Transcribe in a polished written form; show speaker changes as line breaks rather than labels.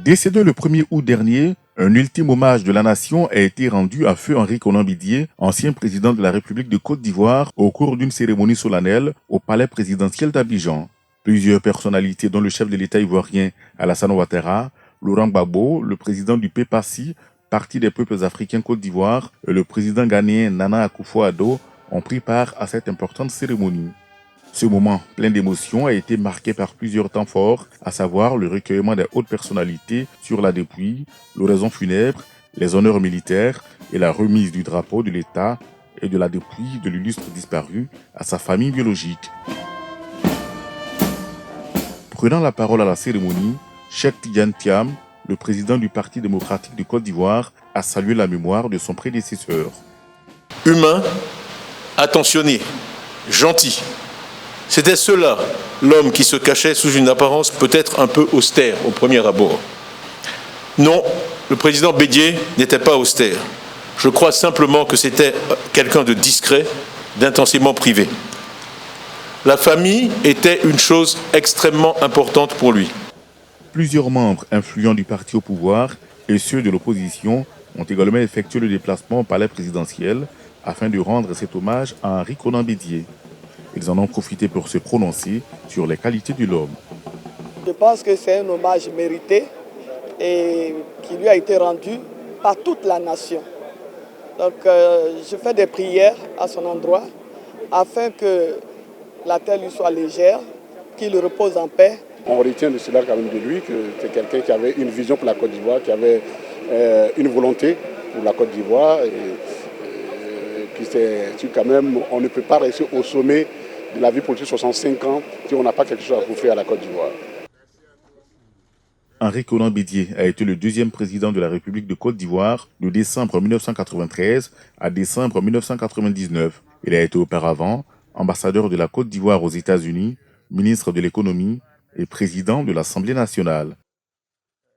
Décédé le 1er août dernier, un ultime hommage de la nation a été rendu à feu Henri Konan Bédié, ancien président de la République de Côte d'Ivoire, au cours d'une cérémonie solennelle au palais présidentiel d'Abidjan. Plusieurs personnalités, dont le chef de l'État ivoirien Alassane Ouattara, Laurent Gbagbo, le président du PPACI, Parti des peuples africains Côte d'Ivoire, et le président ghanéen Nana Akufo-Addo ont pris part à cette importante cérémonie. Ce moment plein d'émotions a été marqué par plusieurs temps forts, à savoir le recueillement des hautes personnalités sur la dépouille, l'oraison funèbre, les honneurs militaires et la remise du drapeau de l'État et de la dépouille de l'illustre disparu à sa famille biologique. Prenant la parole à la cérémonie, Cheikh Tidiane Thiam, le président du Parti démocratique de Côte d'Ivoire, a salué la mémoire de son prédécesseur.
Humain, attentionné, gentil. C'était cela, l'homme qui se cachait sous une apparence peut-être un peu austère au premier abord. Non, le président Bédié n'était pas austère. Je crois simplement que c'était quelqu'un de discret, d'intensément privé. La famille était une chose extrêmement importante pour lui.
Plusieurs membres influents du parti au pouvoir et ceux de l'opposition ont également effectué le déplacement au palais présidentiel afin de rendre cet hommage à Henri Konan Bédié. Ils en ont profité pour se prononcer sur les qualités de l'homme.
Je pense que c'est un hommage mérité et qui lui a été rendu par toute la nation. Donc je fais des prières à son endroit afin que la terre lui soit légère, qu'il repose en paix.
On retient de cela quand même de lui que c'est quelqu'un qui avait une vision pour la Côte d'Ivoire, qui avait une volonté pour la Côte d'Ivoire et qui s'est dit quand même on ne peut pas rester au sommet de la vie politique 65 ans si on n'a pas quelque chose à bouffer à la Côte d'Ivoire.
Henri Konan Bédié a été le deuxième président de la République de Côte d'Ivoire de décembre 1993 à décembre 1999. Il a été auparavant ambassadeur de la Côte d'Ivoire aux États-Unis, ministre de l'économie et président de l'Assemblée nationale.